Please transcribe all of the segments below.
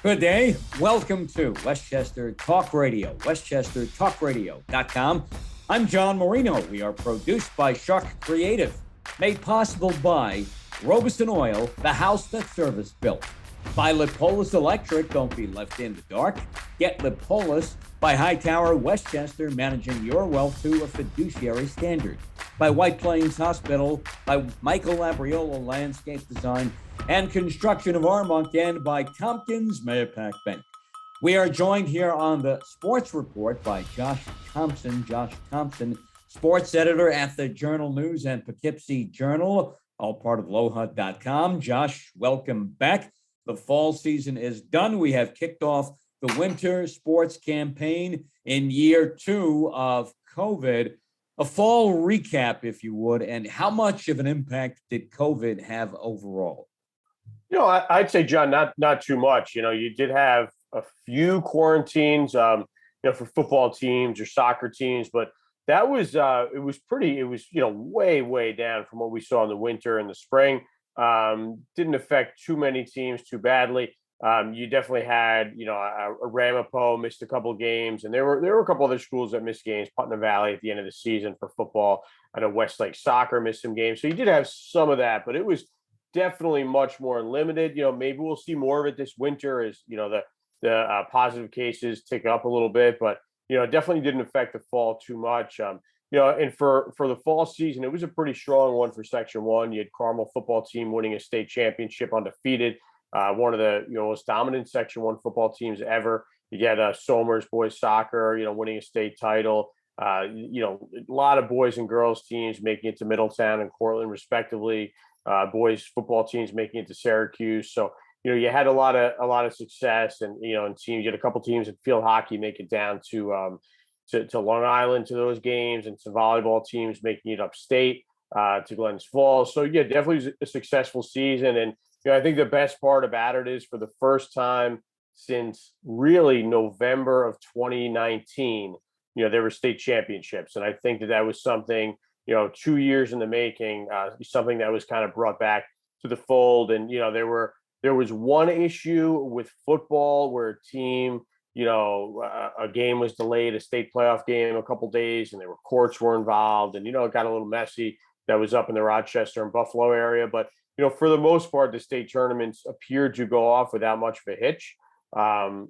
Good day. Welcome to Westchester Talk Radio, westchestertalkradio.com. I'm John Marino. We are produced by Sharc Creative, made possible by Robeson Oil, the house that service built. By Lipolis Electric, don't be left in the dark. Get Lipolis by Hightower Westchester, managing your wealth to a fiduciary standard. By White Plains Hospital, by Michael Labriola Landscape Design and Construction of Armonk, and by Tompkins Mayapack Bank. We are joined here on the Sports Report by Josh Thompson. Josh Thompson, sports editor at the Journal News and Poughkeepsie Journal, all part of lohud.com. Josh, welcome back. The fall season is done. We have kicked off the winter sports campaign in year 2 of COVID. A fall recap, if you would, and how much of an impact did COVID have overall? You know, I'd say, John, not too much. You know, you did have a few quarantines, for football teams or soccer teams, but that was way down from what we saw in the winter and the spring. Didn't affect too many teams too badly. You definitely had, a Ramapo missed a couple of games, and there were a couple other schools that missed games. Putnam Valley at the end of the season for football. I know Westlake Soccer missed some games, so you did have some of that, but it was definitely much more limited. Maybe we'll see more of it this winter as the positive cases tick up a little bit, but it definitely didn't affect the fall too much. And for the fall season, it was a pretty strong one for Section 1. You had Carmel football team winning a state championship undefeated. One of the most dominant Section 1 football teams ever. You get Somers boys soccer, winning a state title. A lot of boys and girls teams making it to Middletown and Cortland respectively. Boys football teams making it to Syracuse. So you had a lot of success, and and teams. You had a couple teams in field hockey make it down to Long Island to those games, and some volleyball teams making it upstate to Glens Falls. So yeah, definitely a successful season. And I think the best part about it is for the first time since really November of 2019, there were state championships. And I think that was something, 2 years in the making, something that was kind of brought back to the fold. And, there was one issue with football where a team, a game was delayed, a state playoff game, a couple days, and courts were involved. And, it got a little messy. That was up in the Rochester and Buffalo area. But, for the most part, the state tournaments appeared to go off without much of a hitch. There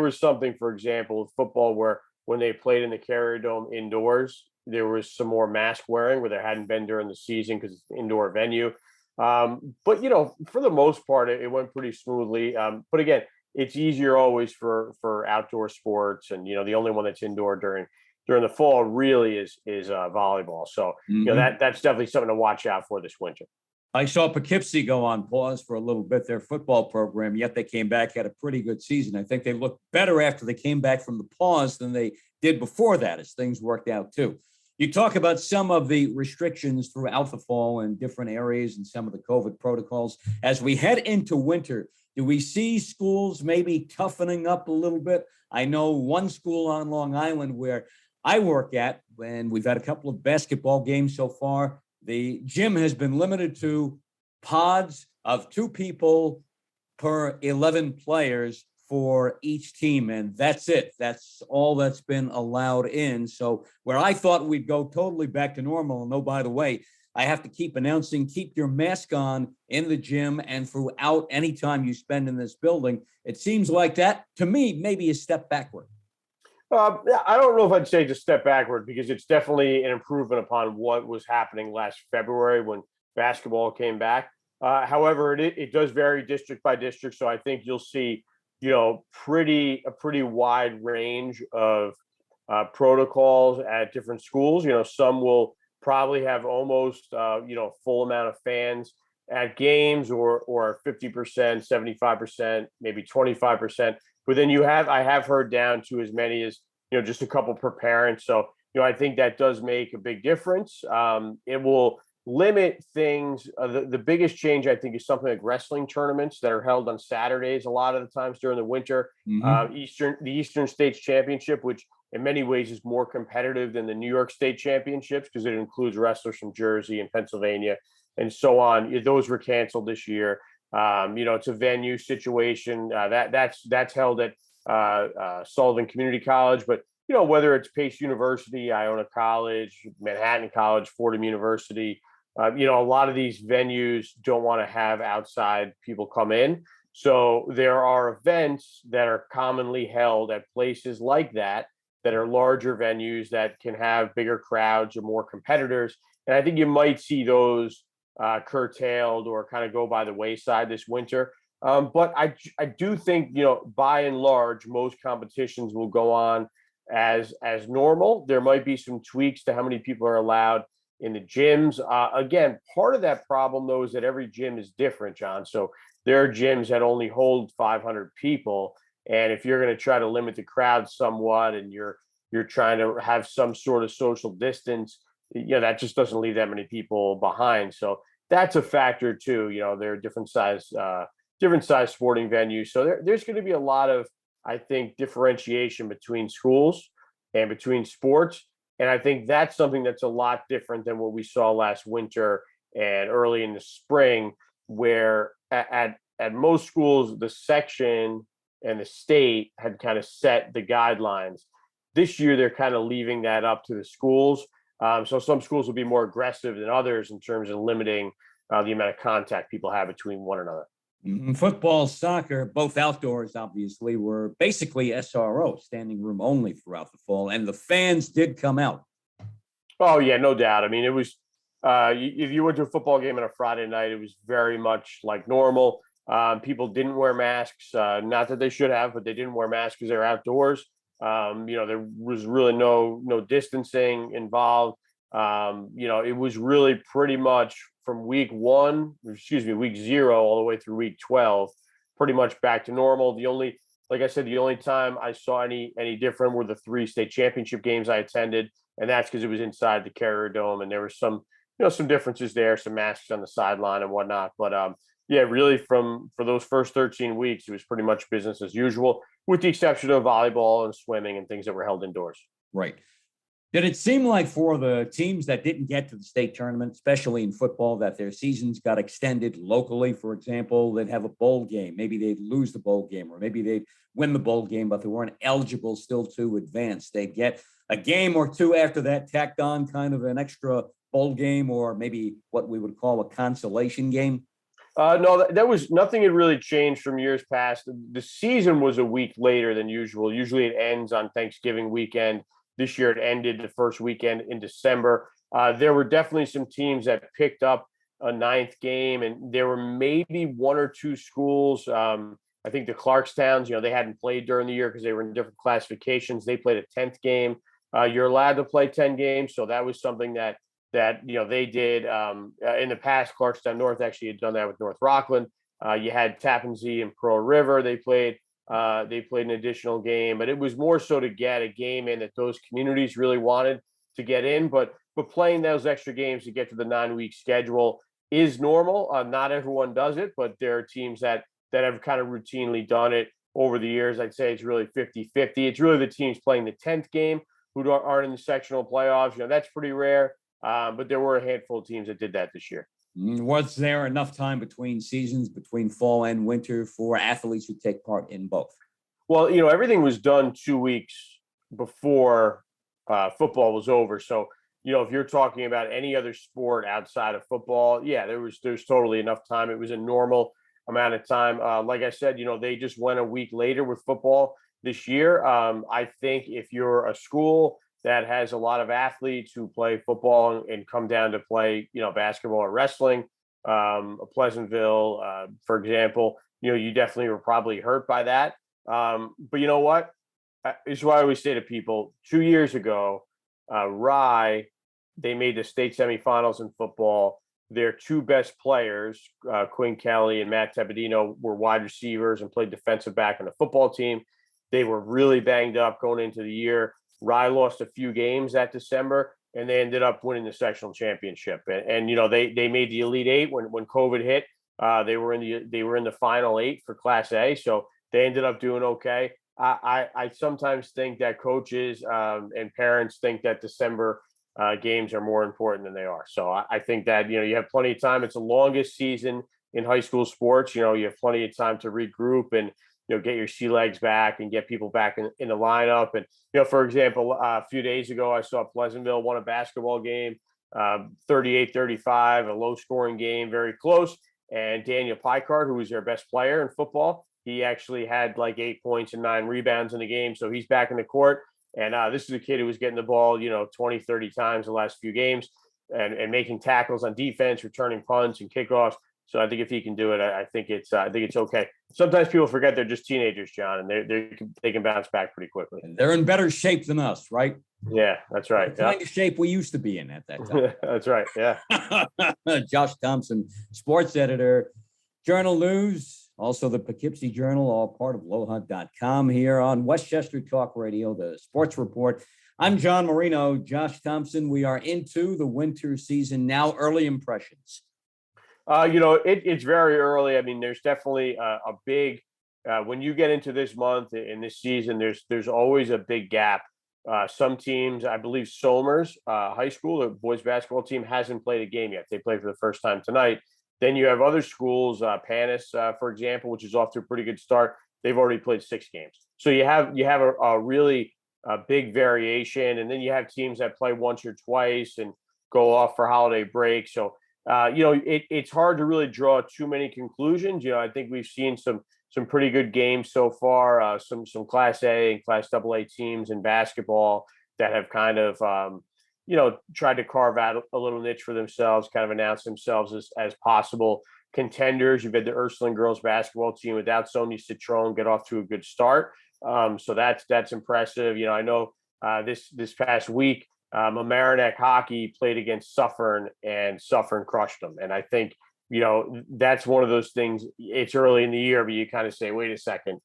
was something, for example, with football where when they played in the Carrier Dome indoors, there was some more mask wearing where there hadn't been during the season because it's an indoor venue. But, for the most part, it went pretty smoothly. But again, it's easier always for outdoor sports. And, the only one that's indoor during the fall really is volleyball. So, that's definitely something to watch out for this winter. I saw Poughkeepsie go on pause for a little bit, their football program, yet they came back, had a pretty good season. I think they looked better after they came back from the pause than they did before that, as things worked out too. You talk about some of the restrictions throughout the fall in different areas and some of the COVID protocols. As we head into winter, do we see schools maybe toughening up a little bit? I know one school on Long Island where I work at, when we've had a couple of basketball games so far, the gym has been limited to pods of 2 people per 11 players for each team, and that's it. That's all that's been allowed in. So where I thought we'd go totally back to normal, and oh, by the way, I have to keep announcing, keep your mask on in the gym and throughout any time you spend in this building. It seems like that, to me, maybe a step backward. I don't know if I'd say just step backward, because it's definitely an improvement upon what was happening last February when basketball came back. However, it does vary district by district. So I think you'll see, a pretty wide range of protocols at different schools. Some will probably have almost, full amount of fans at games, or 50%, 75%, maybe 25%. But then I have heard down to as many as, just a couple per parent. So, I think that does make a big difference. It will limit things. The biggest change, I think, is something like wrestling tournaments that are held on Saturdays a lot of the times during the winter. The Eastern States Championship, which in many ways is more competitive than the New York State Championships because it includes wrestlers from Jersey and Pennsylvania and so on. Those were canceled this year. It's a venue situation that's held at Sullivan Community College, but whether it's Pace University, Iona College, Manhattan College, Fordham University, a lot of these venues don't want to have outside people come in. So there are events that are commonly held at places like that are larger venues that can have bigger crowds or more competitors. And I think you might see those curtailed or kind of go by the wayside this winter. But I do think, by and large, most competitions will go on as normal. There might be some tweaks to how many people are allowed in the gyms. Again, part of that problem, though, is that every gym is different, John. So there are gyms that only hold 500 people. And if you're going to try to limit the crowd somewhat and you're trying to have some sort of social distance, that just doesn't leave that many people behind. So that's a factor too. There are different size sporting venues. So there's going to be a lot of, I think, differentiation between schools and between sports. And I think that's something that's a lot different than what we saw last winter and early in the spring, where at most schools, the section and the state had kind of set the guidelines. This year, they're kind of leaving that up to the schools. So some schools will be more aggressive than others in terms of limiting the amount of contact people have between one another. Football, soccer, both outdoors, obviously, were basically SRO, standing room only throughout the fall, and the fans did come out. Oh, yeah, no doubt. I mean, it was, if you went to a football game on a Friday night, it was very much like normal. People didn't wear masks, not that they should have, but they didn't wear masks because they were outdoors. There was really no distancing involved. It was really pretty much from week 0 all the way through week 12, pretty much back to normal. Like I said, the only time I saw any different were the 3 state championship games I attended, and that's because it was inside the Carrier Dome, and there was some differences there, some masks on the sideline and whatnot. But yeah, really for those first 13 weeks, it was pretty much business as usual, with the exception of volleyball and swimming and things that were held indoors. Right. Did it seem like for the teams that didn't get to the state tournament, especially in football, that their seasons got extended locally? For example, they'd have a bowl game. Maybe they'd lose the bowl game, or maybe they'd win the bowl game, but they weren't eligible still to advance. They'd get a game or two after that tacked on, kind of an extra bowl game, or maybe what we would call a consolation game. No, that was nothing had really changed from years past. The season was a week later than usual. Usually it ends on Thanksgiving weekend. This year it ended the first weekend in December. There were definitely some teams that picked up a 9th game, and there were maybe 1 or 2 schools. I think the Clarkstowns, they hadn't played during the year because they were in different classifications. They played a 10th game. You're allowed to play 10 games, so that was something that they did in the past. Clarkstown North actually had done that with North Rockland. You had Tappan Zee and Pearl River. They played an additional game, but it was more so to get a game in that those communities really wanted to get in. But playing those extra games to get to the 9-week schedule is normal. Not everyone does it, but there are teams that have kind of routinely done it over the years. I'd say it's really 50-50. It's really the teams playing the 10th game who aren't in the sectional playoffs. That's pretty rare. But there were a handful of teams that did that this year. Was there enough time between seasons, between fall and winter, for athletes who take part in both? Well, everything was done 2 weeks before football was over. So, if you're talking about any other sport outside of football, yeah, there's totally enough time. It was a normal amount of time. Like I said, they just went a week later with football this year. I think if you're a school that has a lot of athletes who play football and come down to play, basketball or wrestling, Pleasantville, for example, you definitely were probably hurt by that. But you know what? This is why I always say to people, 2 years ago, Rye, they made the state semifinals in football. Their 2 best players, Quinn Kelly and Matt Tepedino, were wide receivers and played defensive back on the football team. They were really banged up going into the year. Rye lost a few games that December, and they ended up winning the sectional championship. And they made the Elite 8 when COVID hit. They were in the final 8 for Class A, so they ended up doing okay. I sometimes think that coaches and parents think that December games are more important than they are. So I think that you have plenty of time. It's the longest season in high school sports. You have plenty of time to regroup and, get your sea legs back and get people back in the lineup. And, for example, a few days ago, I saw Pleasantville won a basketball game, 38-35, a low scoring game, very close. And Daniel Picard, who was their best player in football, he actually had like 8 points and 9 rebounds in the game. So he's back in the court. And this is a kid who was getting the ball, 20, 30 times the last few games and making tackles on defense, returning punts and kickoffs. So I think if he can do it, I think it's okay. Sometimes people forget they're just teenagers, John, and they can bounce back pretty quickly. They're in better shape than us, right? Yeah, that's right. The kind of shape we used to be in at that time. That's right. Yeah. Josh Thompson, sports editor, Journal News, also the Poughkeepsie Journal, all part of lowhunt.com here on Westchester Talk Radio, the Sports Report. I'm John Marino, Josh Thompson. We are into the winter season now. Early impressions. It's very early. I mean, there's definitely a big when you get into this month in this season, there's always a big gap. Some teams, I believe Somers High School, the boys basketball team, hasn't played a game yet. They played for the first time tonight. Then you have other schools, Panis, for example, which is off to a pretty good start. They've already played 6 games. So you have a really big variation. And then you have teams that play once or twice and go off for holiday break. So it's hard to really draw too many conclusions. I think we've seen some pretty good games so far. Some Class A and Class AA teams in basketball that have kind of tried to carve out a little niche for themselves, kind of announce themselves as possible contenders. You've had the Ursuline girls basketball team without Sonia Citron get off to a good start. So that's impressive. I know this past week, Mamaroneck hockey played against Suffern and Suffern crushed them. And I think, that's one of those things. It's early in the year, but you kind of say, wait a second,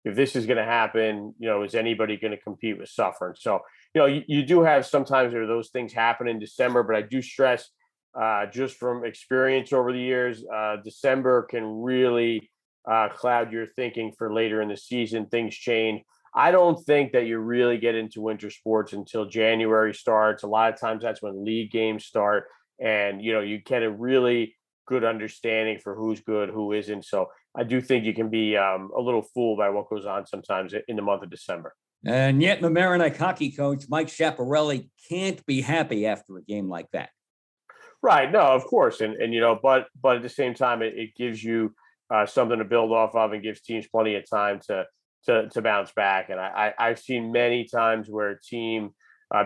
if this is going to happen, is anybody going to compete with Suffern? So, you do have sometimes there are those things happen in December, but I do stress just from experience over the years, December can really cloud your thinking for later in the season. Things change. I don't think that you really get into winter sports until January starts. A lot of times that's when league games start, and you get a really good understanding for who's good, who isn't. So I do think you can be a little fooled by what goes on sometimes in the month of December. And yet Mamaroneck hockey coach Mike Schiaparelli can't be happy after a game like that. Right. No, of course. And but at the same time, it gives you something to build off of and gives teams plenty of time to bounce back. And I've seen many times where a team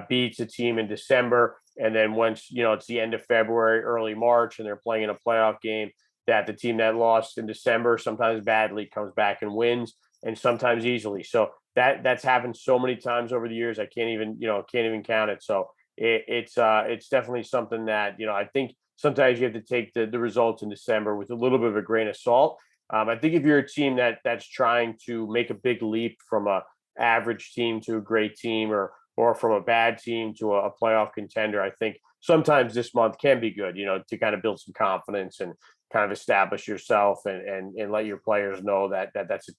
beats a team in December, and then once it's the end of February, early March, and they're playing in a playoff game, that the team that lost in December, sometimes badly, comes back and wins, and sometimes easily. So that's happened so many times over the years, I can't even count it. So it's definitely something that I think sometimes you have to take the results in December with a little bit of a grain of salt. I think if you're a team that's trying to make a big leap from a average team to a great team, or from a bad team to a playoff contender, I think sometimes this month can be good, to kind of build some confidence and kind of establish yourself and let your players know that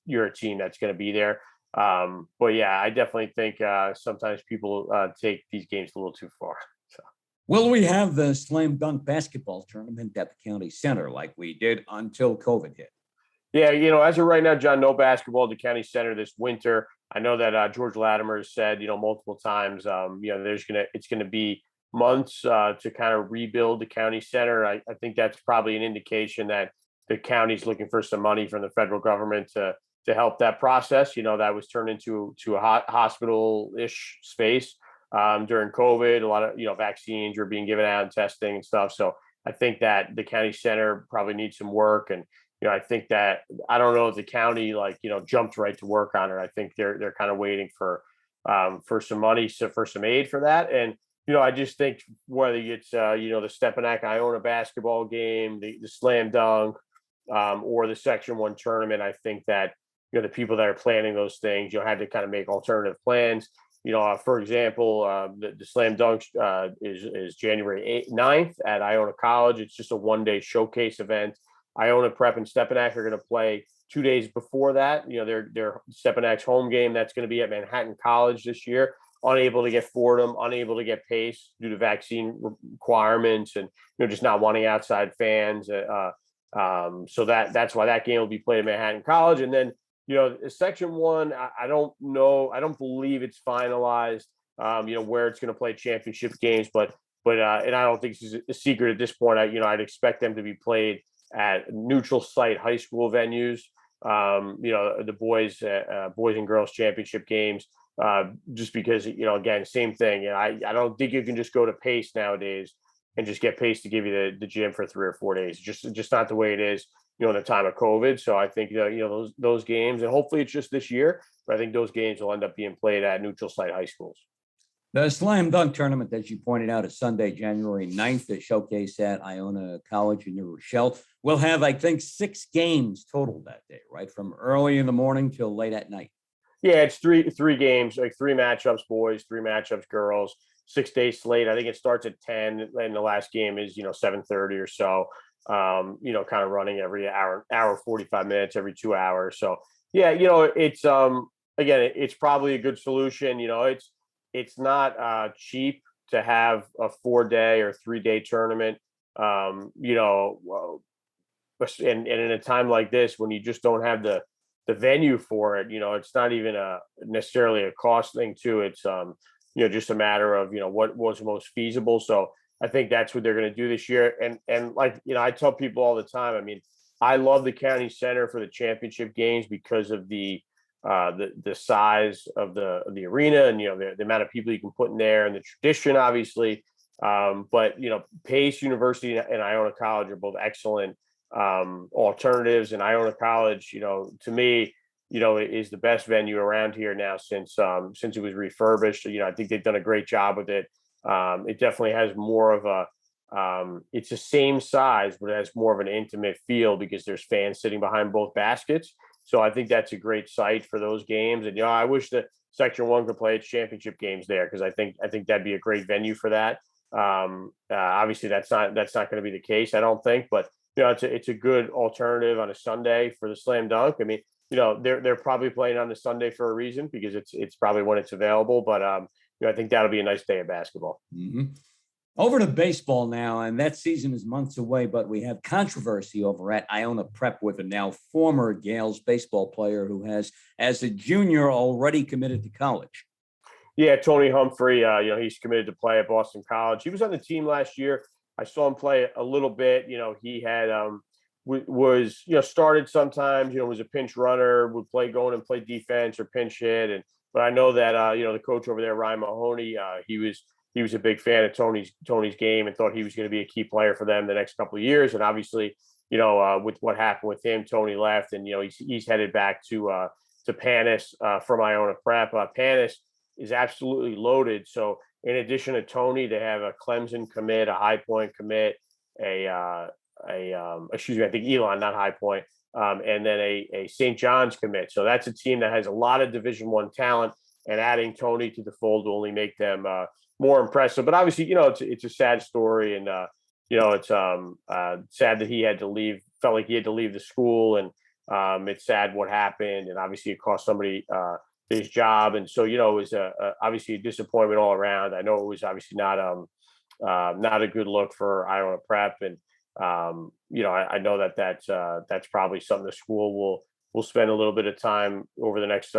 you're a team that's going to be there. But yeah, I definitely think sometimes people take these games a little too far. So. Will we have the slam dunk basketball tournament at the county center like we did until COVID hit? Yeah, as of right now, John, no basketball at the county center this winter. I know that George Latimer has said, multiple times, it's gonna be months to kind of rebuild the county center. I think that's probably an indication that the county's looking for some money from the federal government to help that process. That was turned into a hospital-ish space during COVID. A lot of vaccines were being given out and testing and stuff. So I think that the county center probably needs some work. And I think that I don't know if the county jumped right to work on it. I think they're kind of waiting for some money, for some aid for that. And I just think whether it's the Stepanak Iona basketball game, the slam dunk, or the Section 1 tournament, I think that the people that are planning those things had to kind of make alternative plans. For example, the slam dunk is January 9th at Iona College. It's just a one-day showcase event. Iona Prep and Stepanak are going to play 2 days before that. Their Stepanak's home game, that's going to be at Manhattan College this year. Unable to get Fordham, unable to get Pace due to vaccine requirements and just not wanting outside fans. So that's why that game will be played at Manhattan College. And then, Section 1, I don't know. I don't believe it's finalized, where it's going to play championship games. But and I don't think it's a secret at this point. I'd expect them to be played at neutral site high school venues. The boys and girls championship games, just because, again, same thing. I don't think you can just go to Pace nowadays and just get Pace to give you the gym for 3 or 4 days. Just not the way it is, in the time of COVID. So I think, those games, and hopefully it's just this year, but I think those games will end up being played at neutral site high schools. The Slam Dunk Tournament, as you pointed out, is Sunday, January 9th, the showcase at Iona College in New Rochelle. We'll have, I think, 6 games total that day, right? From early in the morning till late at night. Yeah, it's three games, like 3 matchups, boys, 3 matchups, girls, 6-day slate. I think it starts at 10, and the last game is, 7:30 or so. Kind of running every hour 45 minutes, every 2 hours. So yeah, it's again, it's probably a good solution. It's not cheap to have a 4-day or 3-day tournament. And in a time like this, when you just don't have the venue for it, it's not even necessarily a cost thing too. It's just a matter of what was most feasible. So I think that's what they're going to do this year. And like, I tell people all the time, I mean, I love the county center for the championship games because of the size of the arena, and the amount of people you can put in there, and the tradition, obviously. But Pace University and Iona College are both excellent alternatives. And Iona College, to me, is the best venue around here now since it was refurbished. I think they've done a great job with it. It definitely has more of it's the same size, but it has more of an intimate feel because there's fans sitting behind both baskets. So I think that's a great site for those games. And, I wish that Section 1 could play its championship games there, because I think that'd be a great venue for that. Obviously that's not going to be the case, I don't think, but it's a good alternative on a Sunday for the slam dunk. I mean, they're probably playing on the Sunday for a reason, because it's probably when it's available. But I think that'll be a nice day of basketball. Mm-hmm. Over to baseball now, and that season is months away, but we have controversy over at Iona Prep with a now former Gales baseball player who has, as a junior, already committed to college. Yeah, Tony Humphrey, he's committed to play at Boston College. He was on the team last year. I saw him play a little bit. He had was started sometimes. Was a pinch runner, would go in and play defense or pinch hit. But I know that the coach over there, Ryan Mahoney, he was a big fan of Tony's game and thought he was going to be a key player for them the next couple of years. And obviously, with what happened with him, Tony left, and he's headed back to Panis from Iona Prep. Panis is absolutely loaded. So in addition to Tony, they have a Clemson commit, a High Point commit, I think Elon, not High Point, and then a St. John's commit. So that's a team that has a lot of Division I talent, and adding Tony to the fold will only make them more impressive. But obviously, it's a sad story, and it's sad that he had to leave. Felt like he had to leave the school, and it's sad what happened, and obviously it cost somebody his job, and so it was obviously a disappointment all around. I know it was obviously not a good look for Iona Prep, and I know that's probably something the school will spend a little bit of time over the next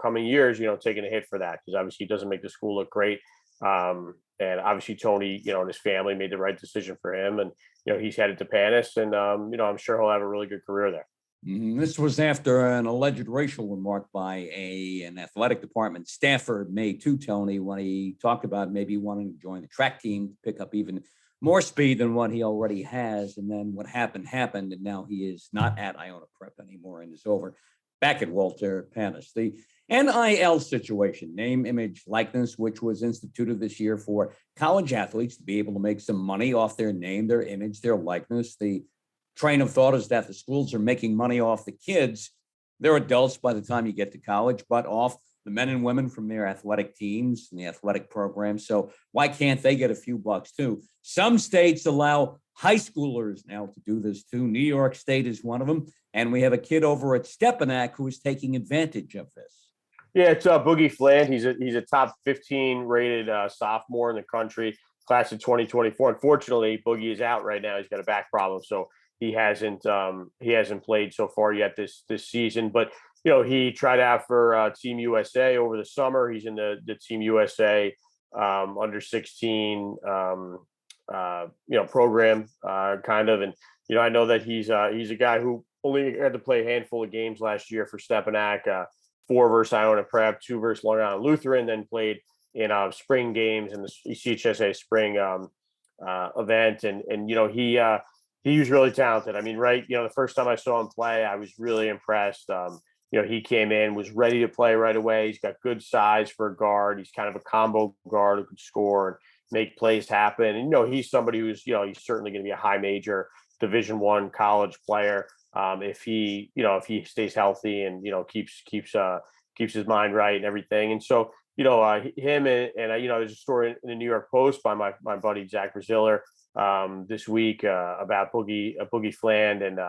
coming years, taking a hit for that, because obviously it doesn't make the school look great. And obviously Tony, and his family made the right decision for him, and he's headed to Panis, and I'm sure he'll have a really good career there. This was after an alleged racial remark by an athletic department staffer made to Tony when he talked about maybe wanting to join the track team to pick up even more speed than what he already has. And then what happened, and now he is not at Iona Prep anymore and is over back at Walter Panis. The NIL situation, name, image, likeness, which was instituted this year for college athletes to be able to make some money off their name, their image, their likeness. The train of thought is that the schools are making money off the kids. They're adults by the time you get to college, but off the men and women from their athletic teams and the athletic programs. So why can't they get a few bucks too? Some states allow high schoolers now to do this too. New York State is one of them. And we have a kid over at Stepanak who is taking advantage of this. Yeah, it's Boogie Fland. He's a top 15 rated sophomore in the country, class of 2024. Unfortunately, Boogie is out right now. He's got a back problem. So he hasn't played so far yet this season. But he tried out for Team USA over the summer. He's in the Team USA under 16 program kind of. And I know that he's a guy who only had to play a handful of games last year for Stepanak, 4 versus Iona Prep, 2 versus Long Island Lutheran, then played in spring games in the CHSA spring event. And he was really talented. I mean, right, the first time I saw him play, I was really impressed. He came in, was ready to play right away. He's got good size for a guard. He's kind of a combo guard who can score and make plays happen. And, he's somebody who's, he's certainly going to be a high major Division I college player. If he stays healthy and, keeps his mind right and everything. And so, him and there's a story in the New York Post by my buddy, Zach Braziller, this week about Boogie Fland and,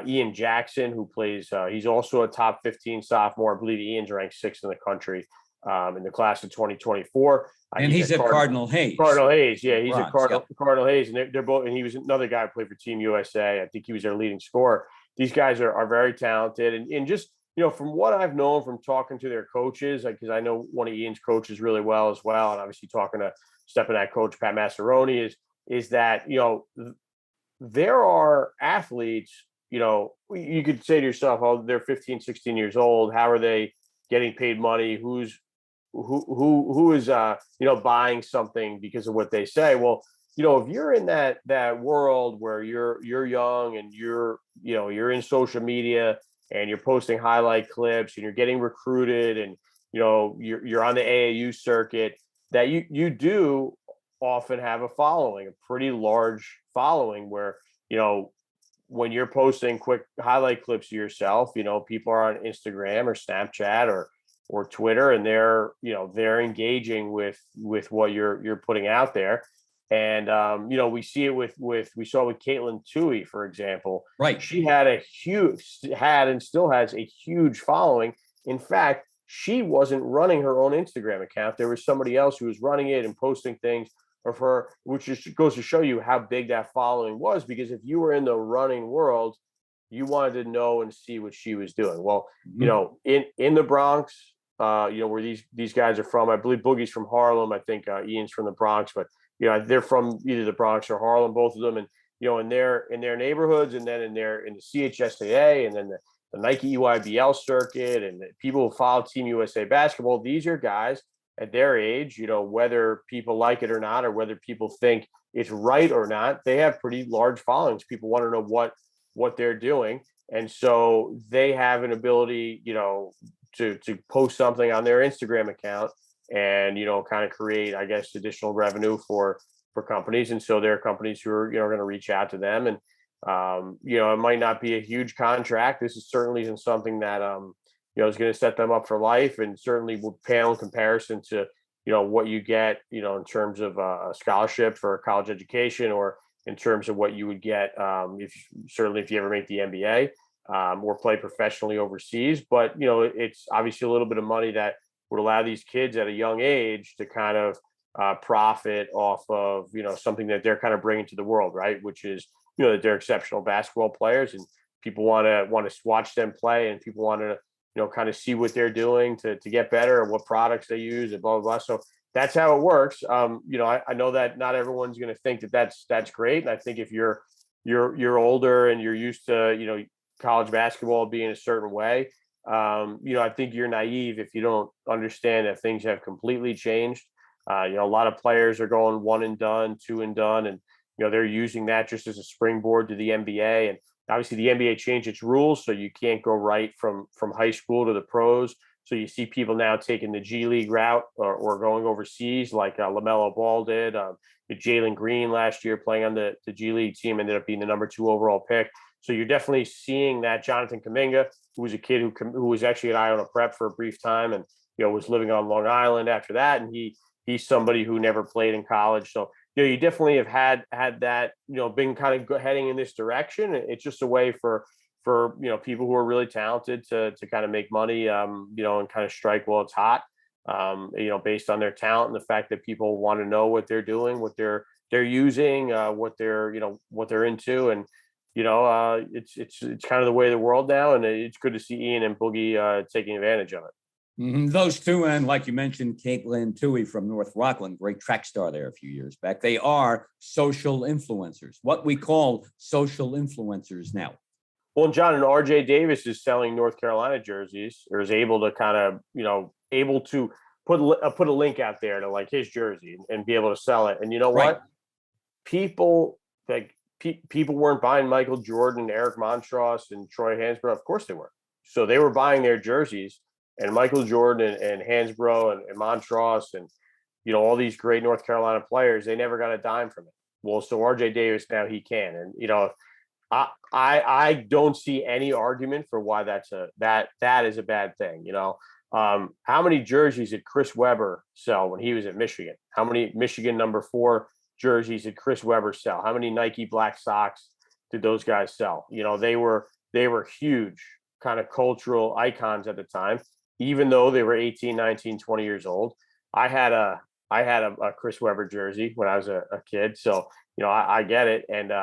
Ian Jackson, who plays, he's also a top 15 sophomore. I believe Ian's ranked 6th in the country in the class of 2024. And he's at Cardinal Hayes. Cardinal Hayes, yeah, he's Bronx, at Cardinal Hayes, and they're both. And he was another guy who played for Team USA. I think he was their leading scorer. These guys are very talented, and just from what I've known from talking to their coaches, because I know one of Ian's coaches really well as well, and obviously talking to Stepanak coach Pat Massaroni is that there are athletes. You could say to yourself, oh, they're 15, 16 years old. How are they getting paid money? Who is buying something because of what they say? Well, if you're in that world where you're young and you're in social media and you're posting highlight clips and you're getting recruited and you're on the AAU circuit, that you do often have a following, a pretty large following where when you're posting quick highlight clips of yourself, people are on Instagram or Snapchat or Twitter, and they're engaging with what you're putting out there. And we see it we saw with Caitlin Toohey, for example. Right. She had and still has a huge following. In fact, she wasn't running her own Instagram account. There was somebody else who was running it and posting things of her, which just goes to show you how big that following was. Because if you were in the running world, you wanted to know and see what she was doing. Well, in the Bronx, where these guys are from, I believe Boogie's from Harlem. I think Ian's from the Bronx, but they're from either the Bronx or Harlem, both of them. And in their neighborhoods, and then in the CHSAA, and then the Nike EYBL circuit, and the people who follow Team USA basketball. These are guys at their age, whether people like it or not, or whether people think it's right or not, they have pretty large followings. People want to know what they're doing. And so they have an ability, to post something on their Instagram account and, kind of create, I guess, additional revenue for companies. And so there are companies who are, going to reach out to them. And, it might not be a huge contract. This is certainly isn't something that, is going to set them up for life, and certainly would pale in comparison to, what you get, in terms of a scholarship for a college education, or in terms of what you would get if you ever make the NBA or play professionally overseas. But, it's obviously a little bit of money that would allow these kids at a young age to kind of profit off of, something that they're kind of bringing to the world, right? Which is, that they're exceptional basketball players, and people want to watch them play, and people want to, kind of see what they're doing to get better, and what products they use, and blah, blah, blah. So that's how it works. I know that not everyone's going to think that that's great. And I think if you're older and you're used to, college basketball being a certain way, I think you're naive if you don't understand that things have completely changed. A lot of players are going one and done, two and done, and, they're using that just as a springboard to the NBA. And obviously the NBA changed its rules, so you can't go right from high school to the pros. So you see people now taking the G League route or going overseas, like LaMelo Ball did. Jalen Green last year playing on the G League team ended up being the number 2 overall pick. So you're definitely seeing that. Jonathan Kuminga, who was a kid who was actually at Iona Prep for a brief time, and was living on Long Island after that, and he's somebody who never played in college. So you definitely have had that, been kind of heading in this direction. It's just a way for people who are really talented to kind of make money, and kind of strike while it's hot, based on their talent and the fact that people want to know what they're doing, what they're using, what they're into. And It's kind of the way of the world now, and it's good to see Ian and Boogie taking advantage of it. Those two, and like you mentioned, Caitlin Toohey from North Rockland, great track star there a few years back. They are social influencers, what we call social influencers now. Well, John, and RJ Davis is selling North Carolina jerseys, or is able to kind of, able to put a link out there to like his jersey and be able to sell it. And you know what? People weren't buying Michael Jordan, Eric Montross, and Troy Hansbrough. Of course they were. So they were buying their jerseys, and Michael Jordan and Hansbrough and Montross and, all these great North Carolina players, they never got a dime from it. Well, so RJ Davis, now he can. And, I don't see any argument for why that is a bad thing. How many jerseys did Chris Webber sell when he was at Michigan? How many Michigan number 4 jerseys did Chris Webber sell? How many Nike black socks did those guys sell? They were huge kind of cultural icons at the time, even though they were 18, 19, 20 years old. I had a Chris Webber jersey when I was a kid. So, I get it. And,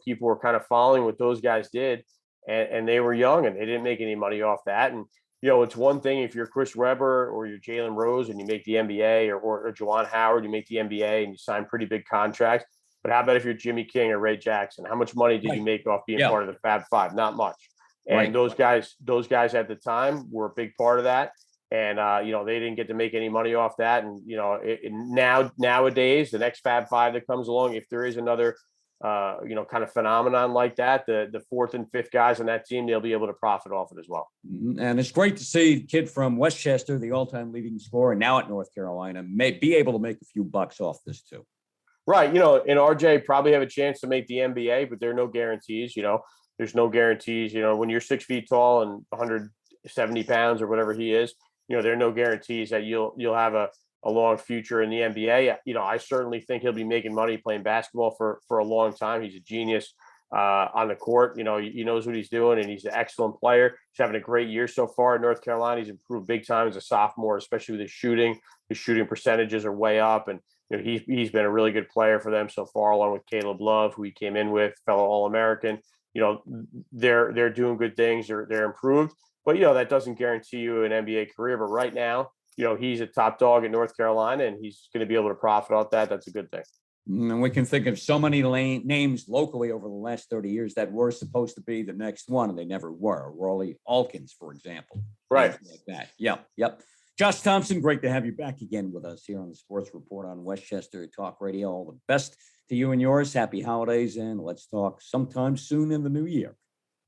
people were kind of following what those guys did, and they were young and they didn't make any money off that. And, it's one thing if you're Chris Webber or you're Jalen Rose and you make the NBA, or Juwan Howard, you make the NBA and you sign pretty big contracts. But how about if you're Jimmy King or Ray Jackson? How much money did you make off being part of the Fab Five? Not much. And those guys at the time were a big part of that. And, they didn't get to make any money off that. And, nowadays, the next Fab Five that comes along, if there is another, kind of phenomenon like that, the 4th and 5th guys on that team, they'll be able to profit off it as well. And it's great to see a kid from Westchester, the all-time leading scorer, now at North Carolina, may be able to make a few bucks off this too. Right. And RJ probably have a chance to make the NBA, but there are no guarantees. There's no guarantees. When you're 6 feet tall and 170 pounds or whatever he is, there are no guarantees that you'll have a long future in the NBA. I certainly think he'll be making money playing basketball for a long time. He's a genius on the court. He knows what he's doing, and he's an excellent player. He's having a great year so far in North Carolina. He's improved big time as a sophomore, especially with his shooting. His shooting percentages are way up, and he's been a really good player for them so far, along with Caleb Love, who he came in with, fellow All-American. They're doing good things. They're improved, but that doesn't guarantee you an NBA career. But right now, he's a top dog in North Carolina, and he's going to be able to profit off that. That's a good thing. And we can think of so many names locally over the last 30 years that were supposed to be the next one, and they never were. Raleigh Alkins, for example. Right. Like that. Yep. Josh Thompson, great to have you back again with us here on the Sports Report on Westchester Talk Radio. All the best to you and yours. Happy holidays, and let's talk sometime soon in the new year.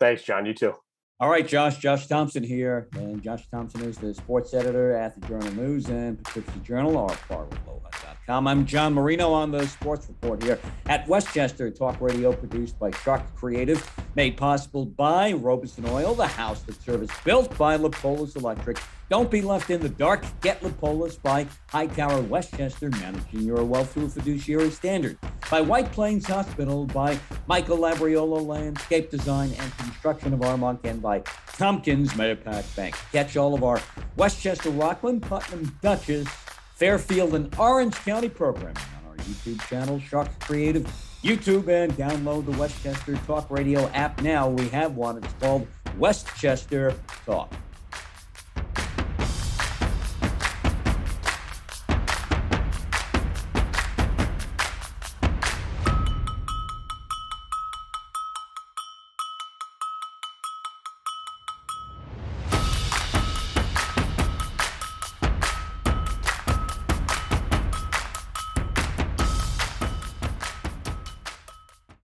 Thanks, John. You too. All right, Josh Thompson here. And Josh Thompson is the sports editor at the Journal News and Poughkeepsie Journal, or farwardlola.com. I'm John Marino on the Sports Report here at Westchester Talk Radio, produced by Sharc Creative, made possible by Robeson Oil, the house that service built by Lipolis Electric. Don't be left in the dark. Get Lipolis by Hightower Westchester, managing your wealth through a fiduciary standard. By White Plains Hospital, by Michael Labriola Landscape Design and Construction of Armonk, and by Tompkins Mayapack Bank. Catch all of our Westchester, Rockland, Putnam, Dutchess, Fairfield, and Orange County programming on our YouTube channel, Sharc Creative YouTube, and download the Westchester Talk Radio app now. We have one. It's called Westchester Talk.